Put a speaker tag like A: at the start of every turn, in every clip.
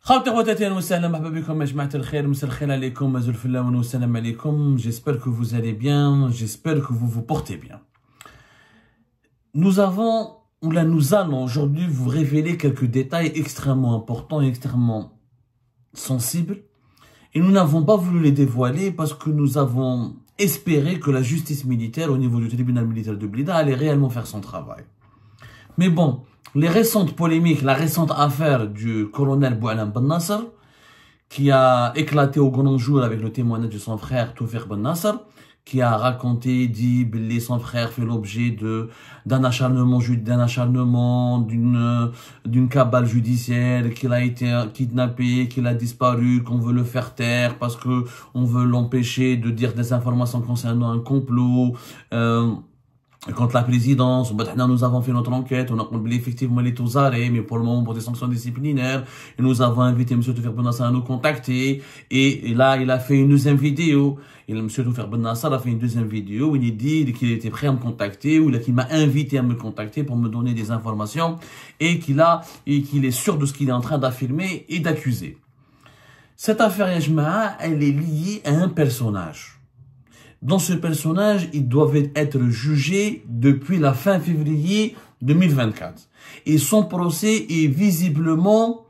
A: J'espère que vous allez bien, j'espère que vous vous portez bien. Nous allons aujourd'hui vous révéler quelques détails extrêmement importants et extrêmement sensibles. Et nous n'avons pas voulu les dévoiler parce que nous avons espéré que la justice militaire au niveau du tribunal militaire de Blida allait réellement faire son travail. Mais bon, les récentes polémiques, la récente affaire du colonel Boualem Ben Nasser, qui a éclaté au grand jour avec le témoignage de son frère Toufik Ben Nasser, qui a raconté, dit que son frère fait l'objet d'un acharnement, d'une cabale judiciaire, qu'il a été kidnappé, qu'il a disparu, qu'on veut le faire taire parce que on veut l'empêcher de dire des informations concernant un complot, contre la présidence. Nous avons fait notre enquête, on a compris effectivement les taux arrêts, mais pour le moment pour des sanctions disciplinaires, et nous avons invité M. Toufik Ben Nasser à nous contacter, et là il a fait une deuxième vidéo, et M. Toufik Ben Nasser a fait une deuxième vidéo où il dit qu'il était prêt à me contacter, ou qu'il m'a invité à me contacter pour me donner des informations, et qu'il est sûr de ce qu'il est en train d'affirmer et d'accuser. Cette affaire Yajma'a, elle est liée à un personnage. Dans ce personnage, ils doivent être jugés depuis la fin février 2024. Et son procès est visiblement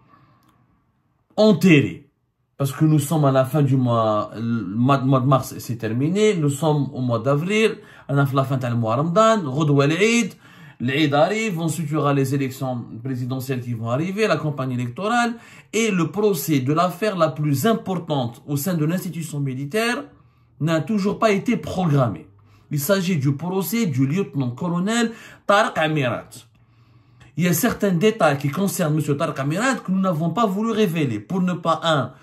A: enterré. Parce que nous sommes à la fin du mois, le mois de mars c'est terminé, nous sommes au mois d'avril, à la fin du mois Ramadan, Ghadwa l'Eid, l'Eid arrive, ensuite il y aura les élections présidentielles qui vont arriver, la campagne électorale, et le procès de l'affaire la plus importante au sein de l'institution militaire n'a toujours pas été programmé. Il s'agit du procès du lieutenant-colonel Tariq Amirat. Il y a certains détails qui concernent M. Tariq Amirat que nous n'avons pas voulu révéler pour ne pas,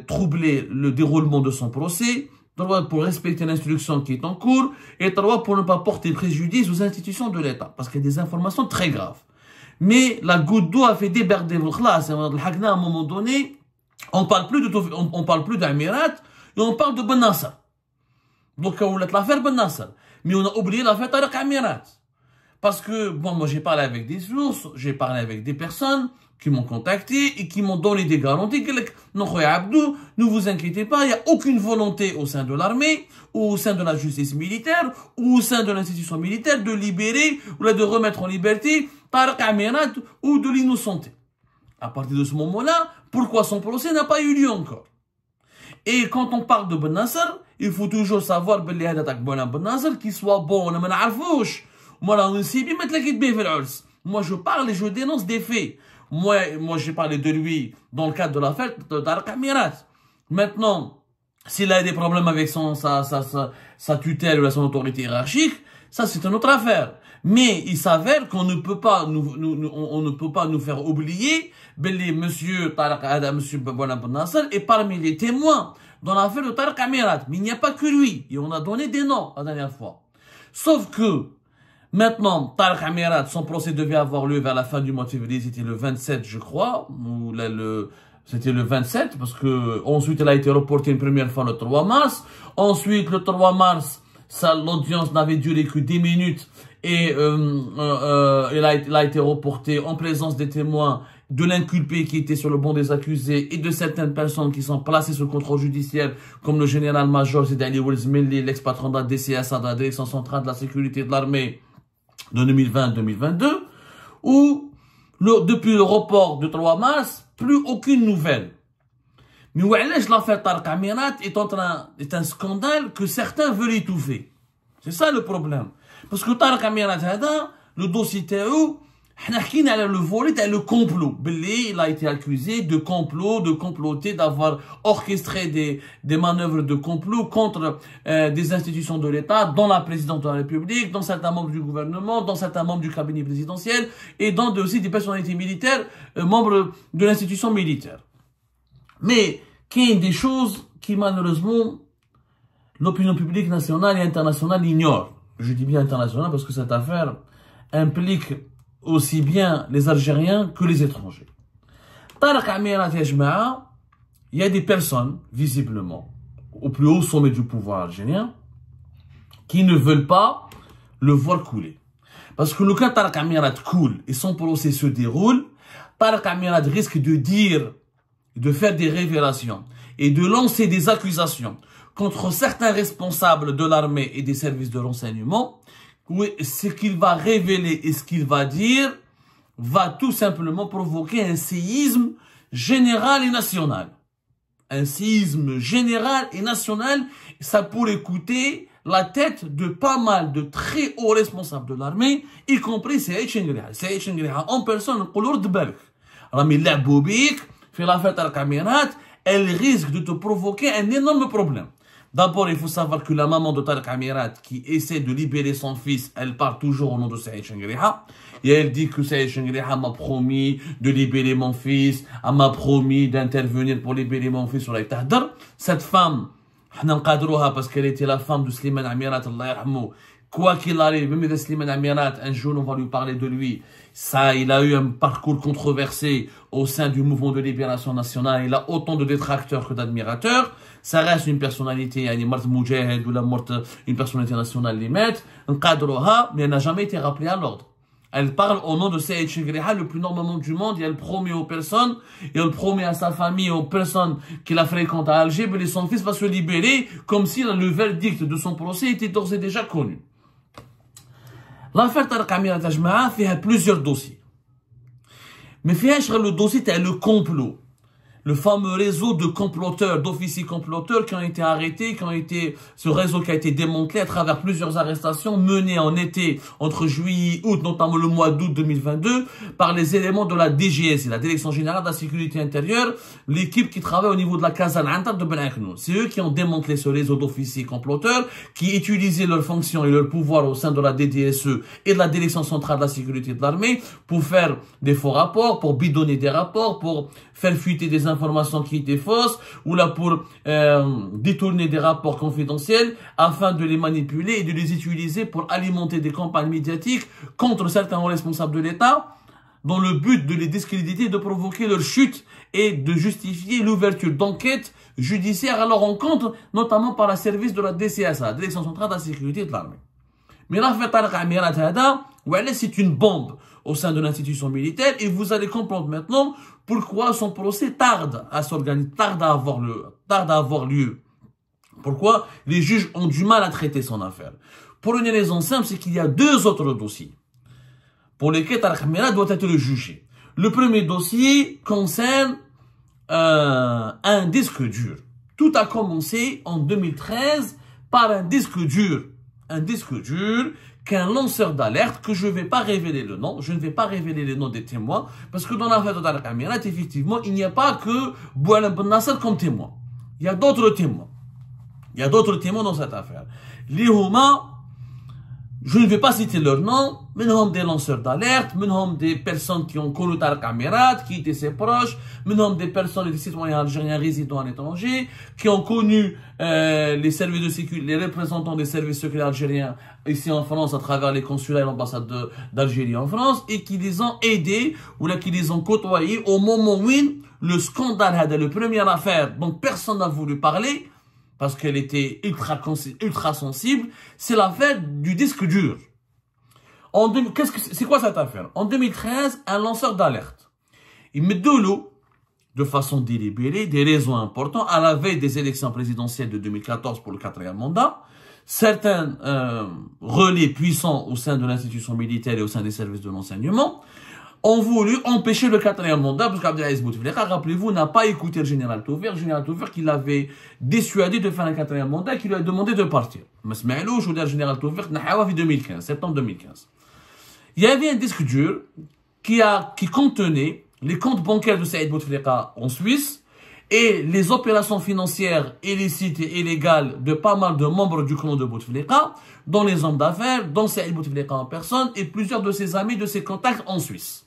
A: troubler le déroulement de son procès, pour respecter l'instruction qui est en cours, et pour ne pas porter préjudice aux institutions de l'État, parce qu'il y a des informations très graves. Mais la goutte d'eau a fait déborder le khlas, à un moment donné, on parle plus d'Amirat, et on parle de Ben Nasser. Donc, on a l'affaire Ben Nasser. Mais on a oublié l'affaire Tariq Amirat. Parce que, bon, moi, j'ai parlé avec des sources, j'ai parlé avec des personnes qui m'ont contacté et qui m'ont donné des garanties. Non, Abdou, ne vous inquiétez pas, il n'y a aucune volonté au sein de l'armée, ou au sein de la justice militaire, ou au sein de l'institution militaire de libérer, ou de remettre en liberté Tariq Amirat ou de l'innocenter. À partir de ce moment-là, pourquoi son procès n'a pas eu lieu encore? Et quand on parle de Ben Nasser, il faut toujours savoir que Ben Nasser qu'il soit bon, on ne m'arrafouche. Moi, je parle et je dénonce des faits. Moi, j'ai parlé de lui dans le cadre de l'affaire de Tariq Amirat. Maintenant, s'il a des problèmes avec sa tutelle ou son autorité hiérarchique, ça c'est une autre affaire. Mais il s'avère qu'on ne peut pas nous faire oublier monsieur Ben Nasser est parmi les témoins dans l'affaire de Tariq Amirat. Mais il n'y a pas que lui. Et on a donné des noms la dernière fois. Sauf que maintenant, Tariq Amirat, son procès devait avoir lieu vers la fin du mois de février. C'était le 27, je crois. C'était le 27 parce que ensuite il a été reporté une première fois le 3 mars. Ensuite, le 3 mars, l'audience n'avait duré que 10 minutes. Et il a été reporté en présence des témoins, de l'inculpé qui était sur le banc des accusés et de certaines personnes qui sont placées sous contrôle judiciaire, comme le général-major Zid Ali Oulzmili, l'ex-patron de la DCSA, de la Direction centrale de la sécurité de l'armée de 2020-2022, où depuis le report du 3 mars, plus aucune nouvelle. Mais où l'affaire Tariq Amirat est un scandale que certains veulent étouffer. C'est ça le problème. Parce que Tariq Amirat, le dossier TAO, le volet, le complot. Il a été accusé de complot, de comploter, d'avoir orchestré des manœuvres de complot contre des institutions de l'État, dans la présidence de la République, dans certains membres du gouvernement, dans certains membres du cabinet présidentiel, et dans aussi des personnalités militaires, membres de l'institution militaire. Mais, qu'il y a des choses qui, malheureusement, l'opinion publique nationale et internationale ignore. Je dis bien internationale parce que cette affaire implique aussi bien les Algériens que les étrangers. Tariq Amirat Yajma'a, il y a des personnes, visiblement, au plus haut sommet du pouvoir algérien, qui ne veulent pas le voir couler. Parce que le cas Tariq Amirat coule et son procès se déroule, Tarek Amirat risque de dire, de faire des révélations et de lancer des accusations contre certains responsables de l'armée et des services de renseignement, ce qu'il va révéler et ce qu'il va dire va tout simplement provoquer un séisme général et national. Un séisme général et national, ça pourrait coûter la tête de pas mal de très hauts responsables de l'armée, y compris Saïd Chengriha. Saïd Chengriha en personne, نقولوا رد بالك. راهم يلعبوا بيك في l'affaire Tarek Amirat, elle risque de te provoquer un énorme problème. D'abord, il faut savoir que la maman de Tarek Amirat, qui essaie de libérer son fils, elle parle toujours au nom de Saïd Chengriha. Et elle dit que Saïd Chengriha m'a promis de libérer mon fils, elle m'a promis d'intervenir pour libérer mon fils sur la Tahdar. Cette femme, parce qu'elle était la femme de Slimane Amirat, Allah yarhamou. Quoi qu'il arrive, même Slimane Amirat, un jour on va lui parler de lui. Ça, il a eu un parcours controversé au sein du mouvement de libération nationale. Il a autant de détracteurs que d'admirateurs. Ça reste une personnalité, une personnalité nationale limite, mais elle n'a jamais été rappelée à l'ordre. Elle parle au nom de Saïd Chengriha, le plus normalement du monde, et elle promet aux personnes, et elle promet à sa famille, aux personnes qui la fréquentent à Alger, que son fils va se libérer, comme si le verdict de son procès était d'ores et déjà connu. L'affaire Tarek Amirat Ajma'a fait plusieurs dossiers. Mais fait le dossier, c'est le complot. Le fameux réseau de comploteurs, d'officiers comploteurs qui ont été arrêtés, ce réseau qui a été démantelé à travers plusieurs arrestations menées en été, entre juillet et août, notamment le mois d'août 2022, par les éléments de la DGS, la Direction Générale de la Sécurité Intérieure, l'équipe qui travaille au niveau de la Casa Antar de Ben Aknoun. C'est eux qui ont démantelé ce réseau d'officiers comploteurs, qui utilisaient leurs fonctions et leurs pouvoirs au sein de la DDSE et de la Direction Centrale de la Sécurité de l'Armée pour faire des faux rapports, pour bidonner des rapports, pour faire fuiter des informations qui étaient fausses, ou là pour détourner des rapports confidentiels afin de les manipuler et de les utiliser pour alimenter des campagnes médiatiques contre certains responsables de l'État, dans le but de les discréditer et de provoquer leur chute et de justifier l'ouverture d'enquêtes judiciaires à leur encontre, notamment par le service de la DCSA, la Direction Centrale de la Sécurité de l'Armée. Mais l'affaire Tarek Amirat Hada, c'est une bombe au sein de l'institution militaire, et vous allez comprendre maintenant pourquoi son procès tarde à s'organiser, tarde à avoir lieu. Pourquoi les juges ont du mal à traiter son affaire. Pour une raison simple, c'est qu'il y a deux autres dossiers pour lesquels Tarek Amirat doit être jugé. Le premier dossier concerne un disque dur. Tout a commencé en 2013 par un disque dur. Un disque dur qu'un lanceur d'alerte, que je ne vais pas révéler le nom, je ne vais pas révéler les noms des témoins, parce que dans l'affaire de Tarek Amirat, effectivement, il n'y a pas que Boualem Ben Nasser comme témoin. Il y a d'autres témoins. Il y a d'autres témoins dans cette affaire. Les Houma, je ne vais pas citer leur nom, mais nous sommes des lanceurs d'alerte, nous sommes des personnes qui ont connu Tarek Amirat, qui étaient ses proches, nous sommes des personnes, des citoyens algériens résidant à l'étranger, qui ont connu les services de sécurité, les représentants des services secrets algériens ici en France à travers les consulats et l'ambassade d'Algérie en France, et qui les ont aidés, ou là qui les ont côtoyés au moment où le scandale, le première affaire dont personne n'a voulu parler, parce qu'elle était ultra sensible, c'est l'affaire du disque dur. C'est quoi cette affaire? En 2013, un lanceur d'alerte, il met de l'eau, de façon délibérée, des raisons importantes, à la veille des élections présidentielles de 2014 pour le 4e mandat, certains relais puissants au sein de l'institution militaire et au sein des services de renseignement ont voulu empêcher le 4e mandat, parce qu'Abdelaziz Bouteflika, rappelez-vous, n'a pas écouté le général Toufer qui l'avait dissuadé de faire un 4e mandat et qui lui a demandé de partir. Mais le général Toufer en 2015, septembre 2015. Il y avait un disque dur qui contenait les comptes bancaires de Saïd Bouteflika en Suisse et les opérations financières illicites et illégales de pas mal de membres du clan de Bouteflika, dont les hommes d'affaires, dont Saïd Bouteflika en personne et plusieurs de ses amis, de ses contacts en Suisse.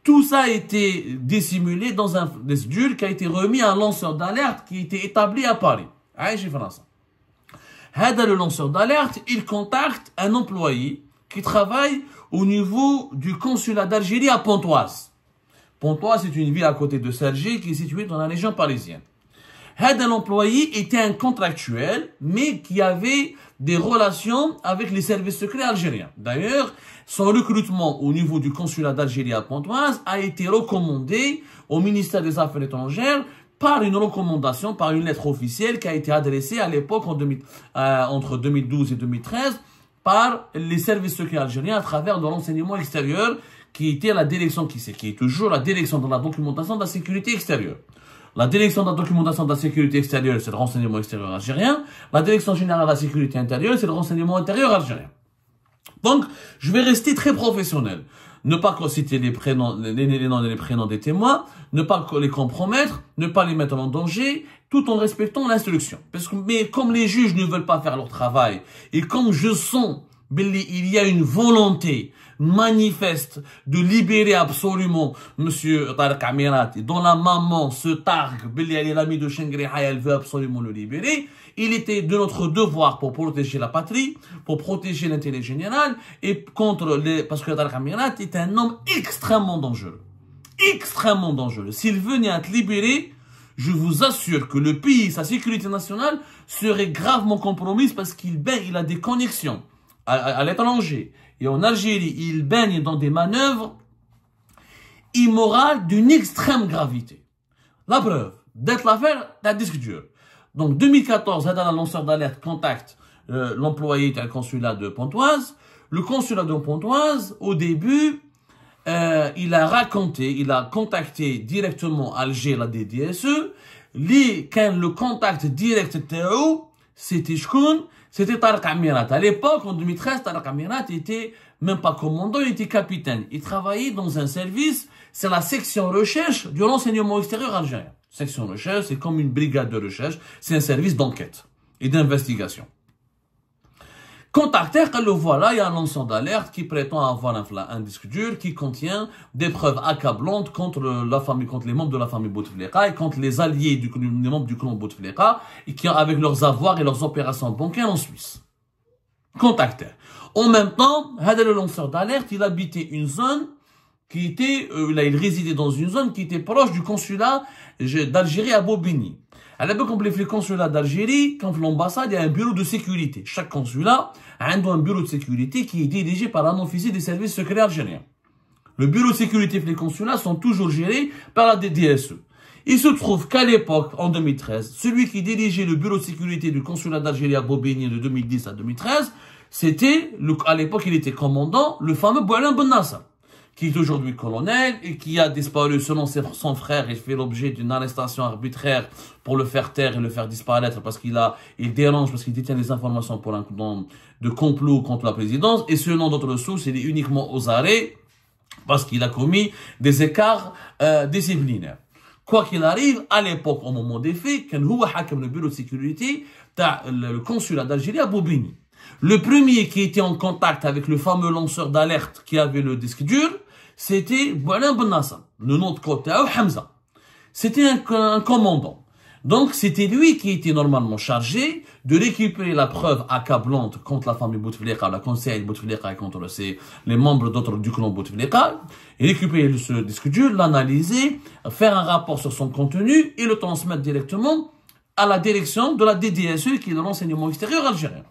A: Tout ça a été dissimulé dans un disque dur qui a été remis à un lanceur d'alerte qui était établi à Paris. Le lanceur d'alerte, il contacte un employé qui travaille au niveau du consulat d'Algérie à Pontoise. Pontoise, c'est une ville à côté de Sergi qui est située dans la région parisienne. L'employé était un contractuel, mais qui avait des relations avec les services secrets algériens. D'ailleurs, son recrutement au niveau du consulat d'Algérie à Pontoise a été recommandé au ministère des Affaires étrangères par une recommandation, par une lettre officielle qui a été adressée à l'époque entre 2012 et 2013 par les services secrets algériens à travers de l'enseignement extérieur qui était la direction, qui est toujours la direction de la documentation de la sécurité extérieure. La direction de la documentation de la sécurité extérieure, c'est le renseignement extérieur algérien. La direction générale de la sécurité intérieure, c'est le renseignement intérieur algérien. Donc, je vais rester très professionnel. Ne pas citer les prénoms, les noms et les prénoms des témoins, ne pas les compromettre, ne pas les mettre en danger, tout en respectant l'instruction. Mais comme les juges ne veulent pas faire leur travail, et comme je sens il y a une volonté manifeste de libérer absolument Monsieur Tariq Amirati, dont la maman se targue, elle est l'amie de Shengriha, elle veut absolument le libérer. Il était de notre devoir pour protéger la patrie, pour protéger l'intérêt général et parce que Tariq Amirati est un homme extrêmement dangereux. Extrêmement dangereux. S'il venait à être libéré, je vous assure que le pays, sa sécurité nationale, serait gravement compromise parce qu'il a des connexions à l'étranger et en Algérie. Il baigne dans des manœuvres immorales d'une extrême gravité. La preuve, d'être l'affaire, la discussion. Donc, 2014, un lanceur d'alerte contacte l'employé d'un consulat de Pontoise. Le consulat de Pontoise, au début, il a contacté directement Alger, la DDSE. Quand le contact direct était où? C'était Tariq Amirat. À l'époque, en 2013, Tariq Amirat était même pas commandant, il était capitaine. Il travaillait dans un service, c'est la section recherche du renseignement extérieur algérien. Section recherche, c'est comme une brigade de recherche, c'est un service d'enquête et d'investigation. Contacté, le voilà, il y a un lanceur d'alerte qui prétend avoir un disque dur qui contient des preuves accablantes contre les membres de la famille Bouteflika et contre les alliés des membres du clan Bouteflika et qui avec leurs avoirs et leurs opérations bancaires en Suisse. Contacté. En même temps, le lanceur d'alerte, il habitait une zone qui était, il résidait dans une zone qui était proche du consulat d'Algérie à Bobigny. À l'époque, on les consulats d'Algérie, quand l'ambassade, il y a un bureau de sécurité. Chaque consulat a un bureau de sécurité qui est dirigé par un officier des services secrets algériens. Le bureau de sécurité et les consulats sont toujours gérés par la DDSE. Il se trouve qu'à l'époque, en 2013, celui qui dirigeait le bureau de sécurité du consulat d'Algérie à Bobigny de 2010 à 2013, à l'époque, il était commandant, le fameux Boualem Ben Nasser, qui est aujourd'hui colonel et qui a disparu selon son frère. Il fait l'objet d'une arrestation arbitraire pour le faire taire et le faire disparaître parce qu'il dérange, parce qu'il détient des informations de complot contre la présidence. Et selon d'autres sources, il est uniquement aux arrêts parce qu'il a commis des écarts disciplinaires. Quoi qu'il arrive, à l'époque, au moment des faits, quand il a le bureau de sécurité, le consulat d'Algérie à Bobigny. Le premier qui était en contact avec le fameux lanceur d'alerte qui avait le disque dur, c'était Boualem Ben Nasser. Le nom de côté, Hamza. C'était un commandant. Donc, c'était lui qui était normalement chargé de récupérer la preuve accablante contre la famille Bouteflika, la conseil Bouteflika et contre les membres d'autres du clan Bouteflika, et récupérer ce disque dur, l'analyser, faire un rapport sur son contenu et le transmettre directement à la direction de la DDSE, qui est de l'enseignement extérieur algérien.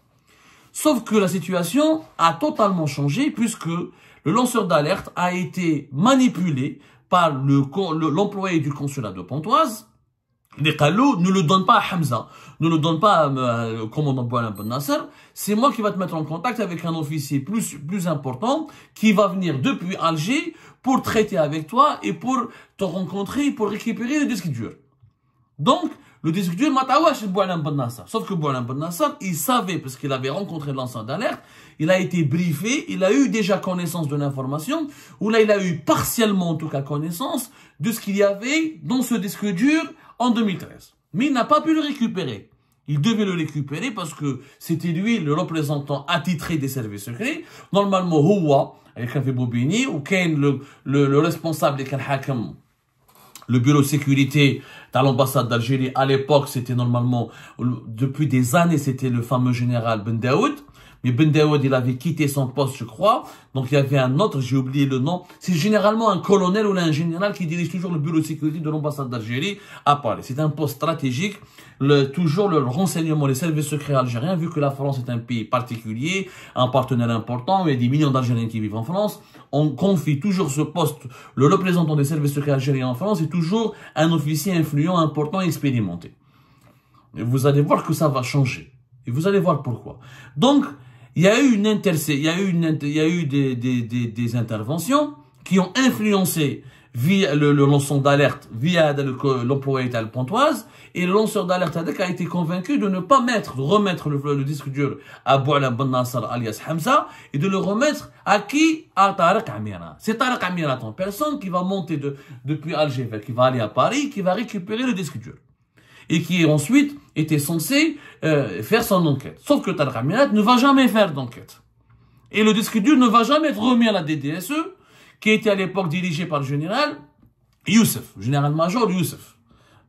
A: Sauf que la situation a totalement changé puisque le lanceur d'alerte a été manipulé par l'employé du consulat de Pontoise. Les Kalou ne le donnent pas à Hamza, ne le donnent pas au commandant Boualem Ben Nasser. C'est moi qui va te mettre en contact avec un officier plus important qui va venir depuis Alger pour traiter avec toi et pour te rencontrer pour récupérer le disque dur. Donc, le disque dur m'a chez Boualem Ben Nasser. Sauf que Boualem Ben Nasser, il savait, parce qu'il avait rencontré le lanceur d'alerte, il a été briefé, il a eu déjà connaissance de l'information, ou là il a eu partiellement en tout cas connaissance de ce qu'il y avait dans ce disque dur en 2013. Mais il n'a pas pu le récupérer. Il devait le récupérer parce que c'était lui le représentant attitré des services secrets. Normalement, Houa, avec Café Bobigny, ou Kane, le responsable des Hakam, le bureau de sécurité dans l'ambassade d'Algérie, à l'époque, c'était normalement, depuis des années, c'était le fameux général Ben Daoud. Mais Ben Daoud, il avait quitté son poste, je crois. Donc, il y avait un autre, j'ai oublié le nom. C'est généralement un colonel ou un général qui dirige toujours le bureau de sécurité de l'ambassade d'Algérie à Paris. C'est un poste stratégique. Toujours le renseignement, les services secrets algériens, vu que la France est un pays particulier, un partenaire important, il y a des millions d'Algériens qui vivent en France, on confie toujours ce poste, le représentant des services secrets algériens en France est toujours un officier influent, important et expérimenté. Et vous allez voir que ça va changer. Et vous allez voir pourquoi. Donc, il y a eu des interventions qui ont influencé via le lanceur d'alerte, via l'employé Tal Pontoise, et le lanceur d'alerte a été convaincu de ne pas remettre le disque dur à Bouala Ben Nasser alias Hamza, et de le remettre à qui? À Tariq Amirat. C'est Tariq Amirat en personne qui va monter depuis Alger, qui va aller à Paris, qui va récupérer le disque dur. Et qui ensuite était censé faire son enquête. Sauf que Tariq Amirat ne va jamais faire d'enquête. Et le disque dur ne va jamais être remis à la DDSE, qui était à l'époque dirigée par le général Youssef, général-major Youssef,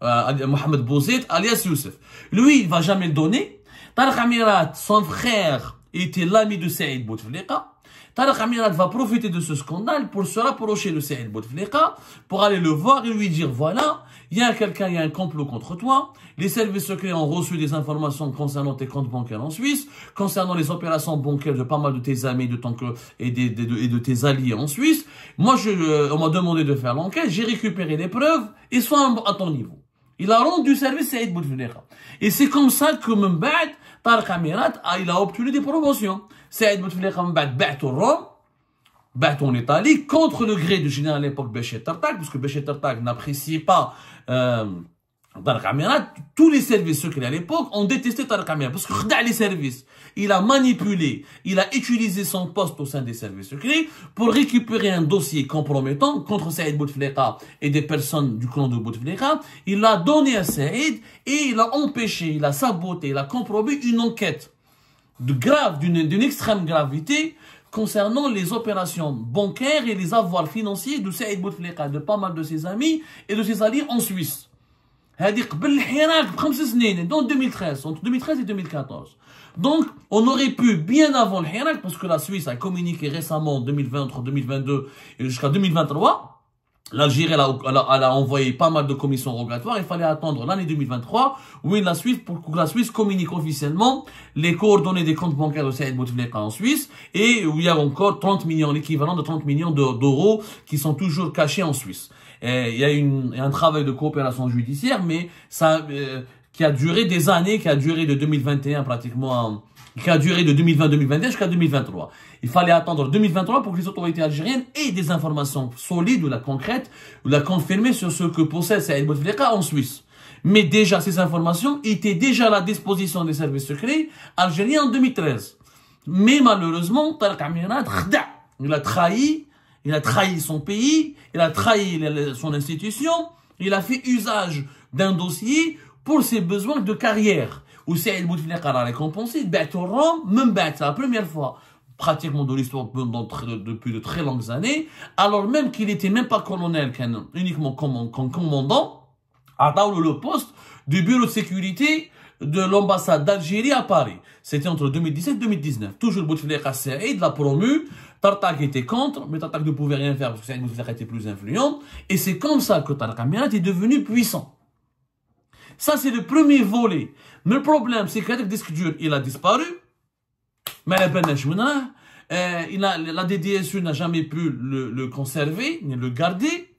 A: Mohamed Bouzid, alias Youssef. Lui, il ne va jamais le donner. Tariq Amirat, son frère, était l'ami de Saïd Bouteflika. Tariq Amirat va profiter de ce scandale pour se rapprocher de Saïd Bouteflika, pour aller le voir et lui dire, voilà, il y a un complot contre toi. Les services secrets ont reçu des informations concernant tes comptes bancaires en Suisse, concernant les opérations bancaires de pas mal de tes amis et de tes alliés en Suisse. Moi, on m'a demandé de faire l'enquête, j'ai récupéré les preuves et sois à ton niveau. Il a rendu service à Saïd Bouteflika. Et c'est comme ça que Mbad, Tariq Amirat, il a obtenu des promotions. Saïd Bouteflika Mbad bat au Rome, bat en Italie, contre le gré du général à l'époque Béchir Tartak, parce que Béchir Tartak n'appréciait pas Tariq Amirat. Tous les services secrets à l'époque ont détesté Tariq Amirat, parce que les services, il a manipulé, il a utilisé son poste au sein des services secrets pour récupérer un dossier compromettant contre Saïd Bouteflika et des personnes du clan de Bouteflika. Il l'a donné à Saïd et il a empêché, il a saboté, il a compromis une enquête d'une extrême gravité concernant les opérations bancaires et les avoirs financiers de Saïd Bouteflika, de pas mal de ses amis et de ses alliés en Suisse. Dans 2013, entre 2013 et 2014. Donc, on aurait pu, bien avant le Hirak, parce que la Suisse a communiqué récemment, en 2020, entre 2022 et jusqu'à 2023, l'Algérie, elle a envoyé pas mal de commissions rogatoires. Il fallait attendre l'année 2023, pour que la Suisse communique officiellement les coordonnées des comptes bancaires de Saïd Bouteflika en Suisse, et où il y a encore 30 millions, l'équivalent de 30 millions d'euros qui sont toujours cachés en Suisse. Et il y a un travail de coopération judiciaire, mais ça, qui a duré des années, qui a duré de 2021 pratiquement, qui a duré de 2020-2021 jusqu'à 2023. Il fallait attendre 2023 pour que les autorités algériennes aient des informations solides ou la concrètes, ou la confirmer sur ce que possède Saïd Bouteflika en Suisse. Mais déjà, ces informations étaient déjà à la disposition des services secrets algériens en 2013. Mais malheureusement, Tariq Amirat, il a trahi son pays, il a trahi son institution, il a fait usage d'un dossier pour ses besoins de carrière. Où Saïd Bouteflika a récompensé, même c'est la première fois pratiquement de l'histoire depuis de très longues années, alors même qu'il n'était même pas colonel, uniquement comme commandant, à le poste du bureau de sécurité de l'ambassade d'Algérie à Paris. C'était entre 2017 et 2019. Toujours Bouteflika Saïd l'a promu. Tartak était contre, mais Tartak ne pouvait rien faire parce que Saïd Bouteflika était plus influent. Et c'est comme ça que Tariq Amirat est devenu puissant. Ça, c'est le premier volet. Mais le problème, c'est que le disque dur, il a disparu. Mais la DDSU n'a jamais pu le conserver, ni le garder.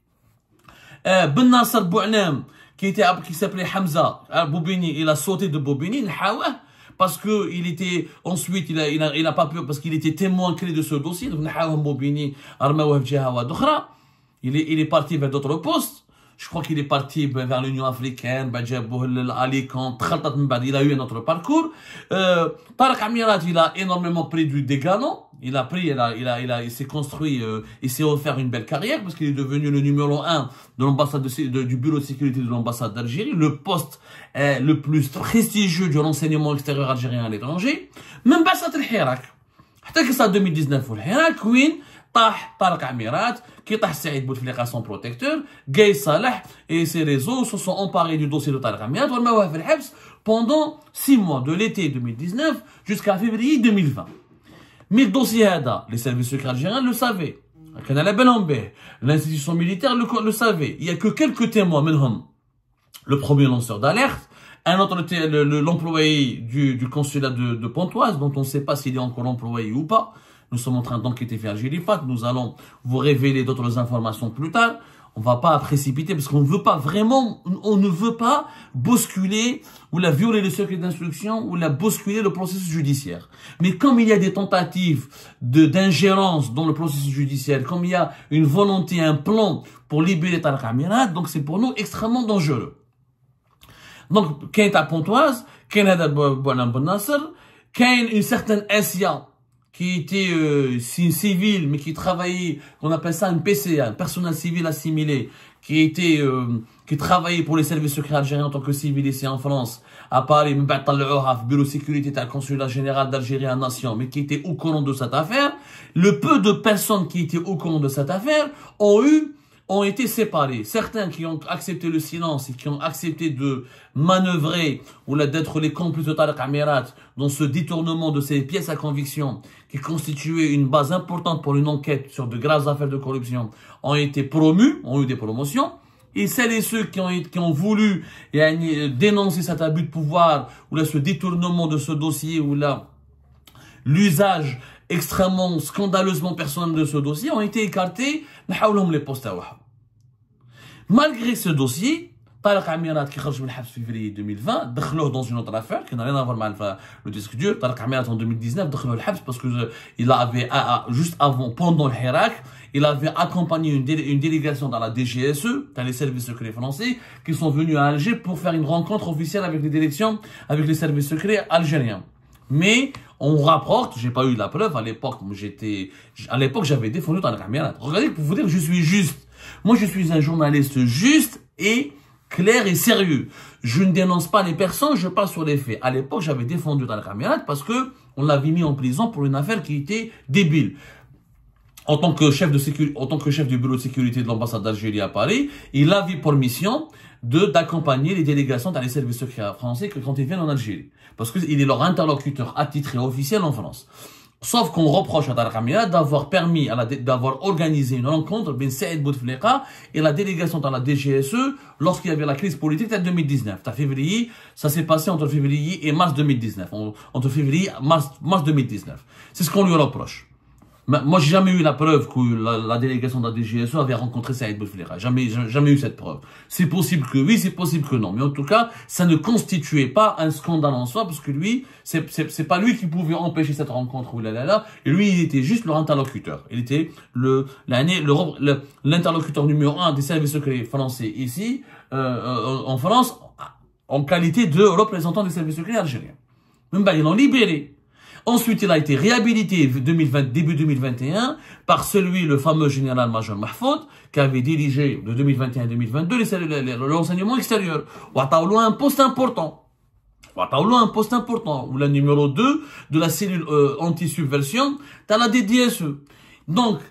A: Ben Nasser Bou'alam, qui s'appelait Hamza Boubini, il a sauté de Boubini, parce que il était, ensuite, il a pas pu, parce qu'il était témoin clé de ce dossier. Donc, il est parti vers d'autres postes. Je crois qu'il est parti vers l'Union africaine, il a eu un autre parcours. Tariq Amirat, il a énormément pris des galons. Il s'est construit, il s'est offert une belle carrière parce qu'il est devenu le numéro 1 de l'ambassade du bureau de sécurité de l'ambassade d'Algérie, le poste le plus prestigieux du renseignement extérieur algérien à l'étranger. Même pas ça, le Hirak. Hatta que ça 2019, le Hirak, oui. Tariq Amirat, qui est Saïd Bouteflika son protecteur, Gay Salah et ses réseaux se sont emparés du dossier de Tariq Amirat pendant 6 mois, de l'été 2019 jusqu'à février 2020. Mais le dossier les services secrets algériens le savaient. L'institution militaire le savait. Il n'y a que quelques témoins, le premier lanceur d'alerte, un autre, l'employé du consulat de Pontoise, dont on ne sait pas s'il est encore employé ou pas. Nous sommes en train d'enquêter vers Gérifat. Nous allons vous révéler d'autres informations plus tard. On ne va pas précipiter parce qu'on ne veut pas vraiment, on ne veut pas bousculer ou la violer le secret d'instruction ou la bousculer le processus judiciaire. Mais comme il y a des tentatives d'ingérence dans le processus judiciaire, comme il y a une volonté, un plan pour libérer Tarek Amirat, donc c'est pour nous extrêmement dangereux. Donc, quand à Pontoise, quand à Bouanam Ben Nasser, quand une certaine SIA, qui était civil, mais qui travaillait, on appelle ça un PCA, un personnel civil assimilé, qui travaillait pour les services secrets algériens en tant que civil ici en France, à Paris, bureau de sécurité, le consulat général d'Algérie à Nation, mais qui était au courant de cette affaire, le peu de personnes qui étaient au courant de cette affaire ont été séparés. Certains qui ont accepté le silence et qui ont accepté de manœuvrer ou d'être les complices de Tarek Amirat dans ce détournement de ces pièces à conviction qui constituaient une base importante pour une enquête sur de graves affaires de corruption ont été promus, ont eu des promotions. Et celles et ceux qui ont voulu dénoncer cet abus de pouvoir ou là, ce détournement de ce dossier ou là l'usage extrêmement scandaleusement personnel de ce dossier ont été écartés. Malgré ce dossier, Tarek Amirat qui sort de février 2020, دخلوه dans une autre affaire qui n'a rien à voir avec le disque dur. Tarek Amirat en 2019 دخلوه الحبس parce que il avait juste avant, pendant le Hirak, il avait accompagné une délégation dans la DGSE, dans les services secrets français, qui sont venus à Alger pour faire une rencontre officielle avec les directions, avec les services secrets algériens. Mais on rapporte, j'ai pas eu la preuve à l'époque, j'avais défendu Tarek Amirat. Regardez pour vous dire que je suis juste. Moi, je suis un journaliste juste et clair et sérieux. Je ne dénonce pas les personnes, je parle sur les faits. À l'époque, j'avais défendu Tarek Amirat parce que on l'avait mis en prison pour une affaire qui était débile. En tant que chef du bureau de sécurité de l'ambassade d'Algérie à Paris, il avait pour mission d'accompagner les délégations dans les services secrets français quand ils viennent en Algérie. Parce qu'il est leur interlocuteur attitré officiel en France. Sauf qu'on reproche à Tarek Amirat d'avoir permis, d'avoir organisé une rencontre entre Saïd Bouteflika et la délégation dans la DGSE lorsqu'il y avait la crise politique de 2019. Février, ça s'est passé entre février et mars 2019. Entre février et mars 2019. C'est ce qu'on lui reproche. Moi, j'ai jamais eu la preuve que la délégation de la DGSE avait rencontré Saïd Bouteflika. Jamais eu cette preuve. C'est possible que oui, c'est possible que non. Mais en tout cas, ça ne constituait pas un scandale en soi, parce que lui, c'est pas lui qui pouvait empêcher cette rencontre ou et lui, il était juste leur interlocuteur. Il était l'interlocuteur numéro 1 des services secrets français ici, en France, en qualité de représentant des services secrets algériens. Même ils l'ont libéré. Ensuite, il a été réhabilité début 2021 par le fameux général-major Mahfoud, qui avait dirigé de 2021 à 2022 l'enseignement extérieur. Ou a un poste important. Ou la numéro 2 de la cellule anti-subversion, dans la DDSE. Donc,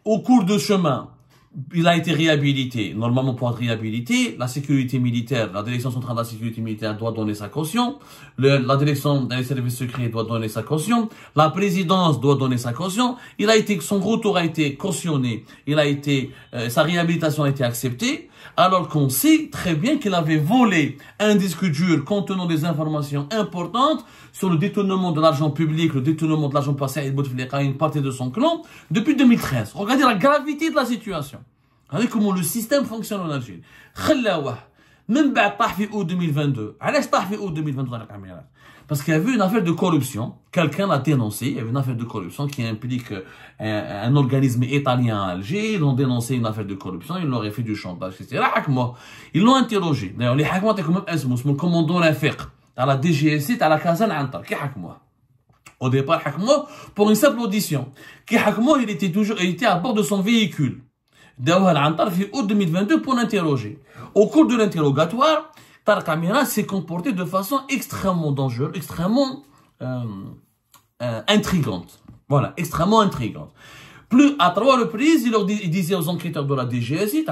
A: au cours de chemin, il a été réhabilité. Normalement, pour être réhabilité, la sécurité militaire, la direction centrale de la sécurité militaire doit donner sa caution. La direction des services secrets doit donner sa caution. La présidence doit donner sa caution. Son retour a été cautionné. Sa réhabilitation a été acceptée. Alors qu'on sait très bien qu'il avait volé un disque dur contenant des informations importantes sur le détournement de l'argent public, le détournement de l'argent passé à Saïd Bouteflika, une partie de son clan, depuis 2013. Regardez la gravité de la situation. Regardez comment le système fonctionne en Algérie. Même si août 2022. علاش طاح في août 2022 Tarek Amirat? Parce qu'il y avait une affaire de corruption. Quelqu'un l'a dénoncé. Il y avait une affaire de corruption qui implique un organisme italien à Alger. Ils ont dénoncé une affaire de corruption. Ils leur ont fait du chantage, etc. Ils l'ont interrogé. D'ailleurs, les Hakmoua, c'est comme le commandant Rafiq, à la DGSI, à la Kazan Antar. Qui Hakmoua? Au départ, Hakmoua, pour une simple audition. Qui Hakmoua, il était à bord de son véhicule. Daouha Antar, fi août 2022, pour l'interroger. Au cours de l'interrogatoire, Tarek Amirat s'est comporté de façon extrêmement dangereuse, extrêmement intrigante. Voilà, extrêmement intrigante. Plus, à 3 reprises, il disait aux enquêteurs de la DGSI,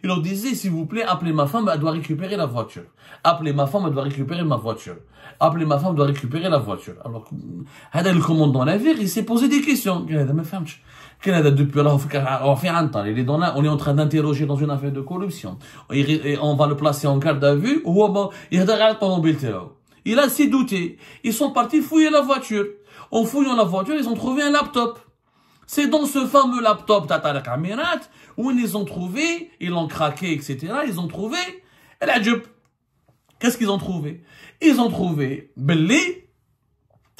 A: il leur disait, s'il vous plaît, appelez ma femme, elle doit récupérer la voiture. Appelez ma femme, elle doit récupérer ma voiture. Appelez ma femme, elle doit récupérer la voiture. Alors, le commandant navire, il s'est posé des questions. Il a depuis là, on est en train d'interroger dans une affaire de corruption. Et on va le placer en garde à vue. Il a s'est douté. Ils sont partis fouiller la voiture. En fouillant la voiture, ils ont trouvé un laptop. C'est dans ce fameux laptop Tarek Amirat où ils ont trouvé, ils l'ont craqué, etc. Ils ont trouvé la job. Qu'est-ce qu'ils ont trouvé? Ils ont trouvé Belli,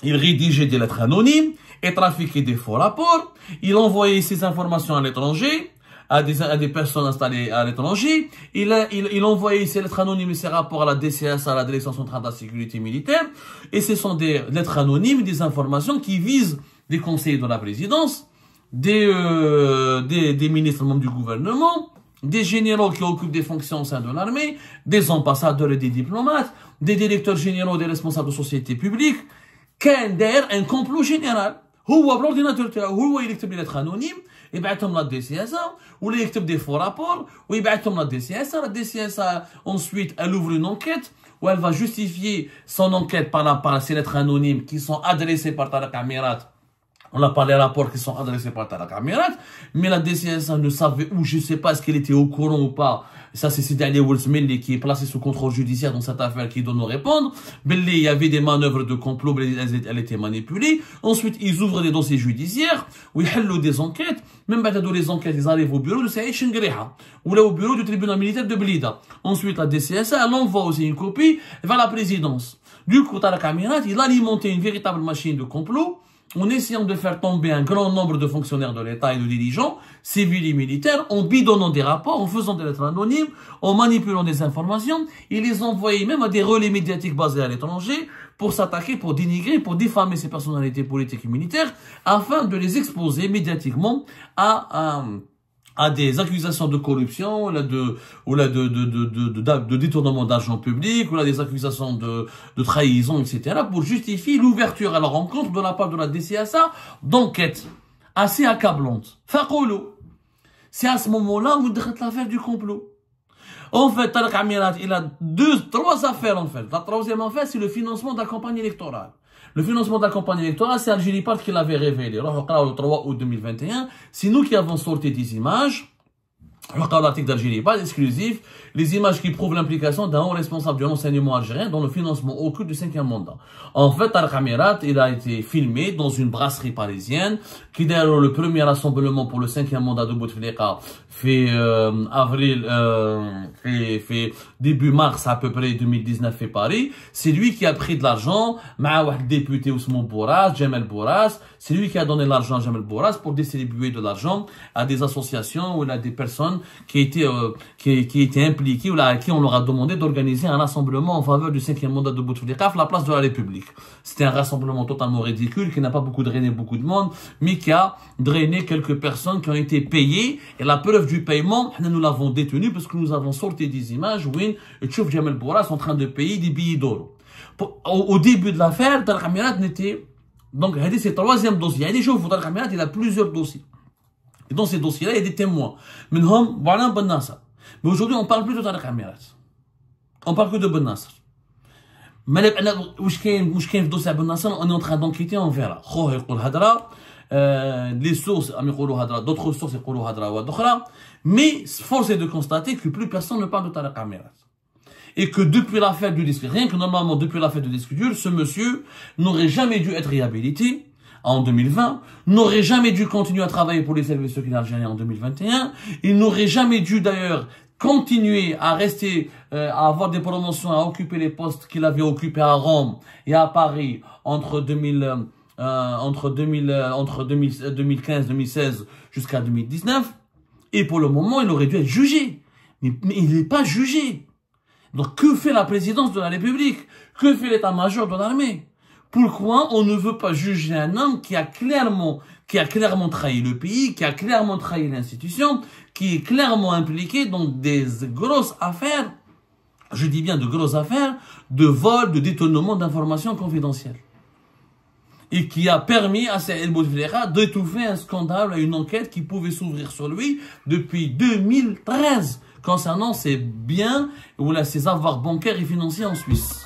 A: il rédigeait des lettres anonymes et trafiquait des faux rapports. Il envoyait ces informations à l'étranger, à des personnes installées à l'étranger. Il envoyait ces lettres anonymes et ces rapports à la DCS, à la Direction centrale de la sécurité militaire. Et ce sont des lettres anonymes, des informations qui visent des conseillers de la présidence, des ministres membres du gouvernement, des généraux qui occupent des fonctions au sein de l'armée, des ambassadeurs et des diplomates, des directeurs généraux, des responsables de sociétés publiques. كان داير un complot général. هو بالordinateur تاعو هو يكتب لي lettres anonymes يبعثهم لا دي سي اس ولا يكتب des faux rapports ويبعثهم لا دي سي اس. La DCS ensuite elle ouvre une enquête où elle va justifier son enquête par ces lettres anonymes qui sont adressées par Tarek Amirat. On n'a pas les rapports qui sont adressés par Tarek Amirat, mais la DCS ne savait où, je ne sais pas, est-ce qu'elle était au courant ou pas. Ça, c'est Sidi Ali Wolsmeli qui est placé sous contrôle judiciaire dans cette affaire qui doit nous répondre. Belli, il y avait des manœuvres de complot, elle était manipulée. Ensuite, ils ouvrent des dossiers judiciaires, où ils hellent des enquêtes. Même dans les enquêtes, ils arrivent au bureau de Saïd Chengriha, ou là au bureau du tribunal militaire de Blida. Ensuite, la DCS, elle envoie aussi une copie vers la présidence. Du coup, Tarek Amirat, il a alimenté une véritable machine de complot, en essayant de faire tomber un grand nombre de fonctionnaires de l'État et de dirigeants, civils et militaires, en bidonnant des rapports, en faisant des lettres anonymes, en manipulant des informations, il les envoyait même à des relais médiatiques basés à l'étranger pour s'attaquer, pour dénigrer, pour diffamer ces personnalités politiques et militaires, afin de les exposer médiatiquement à des accusations de corruption, de détournement d'argent public, ou là des accusations de trahison, etc., pour justifier l'ouverture à la rencontre de la part de la DCSA d'enquête assez accablante. C'est à ce moment-là où il décrète l'affaire du complot. En fait, Tarek Amirat, il a trois affaires en fait. La troisième affaire, c'est le financement de la campagne électorale. Le financement de la campagne électorale, c'est Algérie Part qui l'avait révélé. Le 3 août 2021, c'est nous qui avons sorti des images. L'article d'Algérie Part exclusif, les images qui prouvent l'implication d'un haut responsable du renseignement algérien dans le financement occulte du 5e mandat. En fait, Tarek Amirat, il a été filmé dans une brasserie parisienne qui derrière le premier rassemblement pour le 5e mandat de Bouteflika fait début mars à peu près 2019 fait Paris. C'est lui qui a pris de l'argent, un député Ousmane Bourras, Jamel Bourras. C'est lui qui a donné l'argent à Jamel Bourras pour distribuer de l'argent à des associations ou à des personnes qui étaient impliquées ou à qui on leur a demandé d'organiser un rassemblement en faveur du 5e mandat de Bouteflika à la place de la République. C'était un rassemblement totalement ridicule qui n'a pas drainé beaucoup de monde, mais qui a drainé quelques personnes qui ont été payées. Et la preuve du paiement, nous l'avons détenu parce que nous avons sorti des images où Tchouf Jamel Bourras en train de payer des billets d'or. Au début de l'affaire, Tarek Amirat n'était... Donc, c'est le troisième dossier. Il y a des choses où Tarek Amirat, il a plusieurs dossiers. Et dans ces dossiers-là, il y a des témoins. Mais aujourd'hui, on ne parle plus de Tarek Amirat. On parle que de Ben Nasser. Mais on est en train d'enquêter, on verra. Les sources, d'autres sources, mais force est de constater que plus personne ne parle de Tarek Amirat. Et que depuis l'affaire du disque, rien que normalement depuis l'affaire du disque dur, ce monsieur n'aurait jamais dû être réhabilité en 2020, n'aurait jamais dû continuer à travailler pour les services secrets algériens en 2021, il n'aurait jamais dû d'ailleurs continuer à rester, à avoir des promotions, à occuper les postes qu'il avait occupés à Rome et à Paris entre 2015-2016 jusqu'à 2019. Et pour le moment, il aurait dû être jugé. Mais il n'est pas jugé. Donc, que fait la présidence de la République? Que fait l'état-major de l'armée? Pourquoi on ne veut pas juger un homme qui a clairement trahi le pays, qui a clairement trahi l'institution, qui est clairement impliqué dans des grosses affaires, je dis bien de grosses affaires, de vol, de détournement d'informations confidentielles. et qui a permis à Saïd Bouteflika d'étouffer un scandale, une enquête qui pouvait s'ouvrir sur lui depuis 2013 concernant ses biens ou ses avoirs bancaires et financiers en Suisse.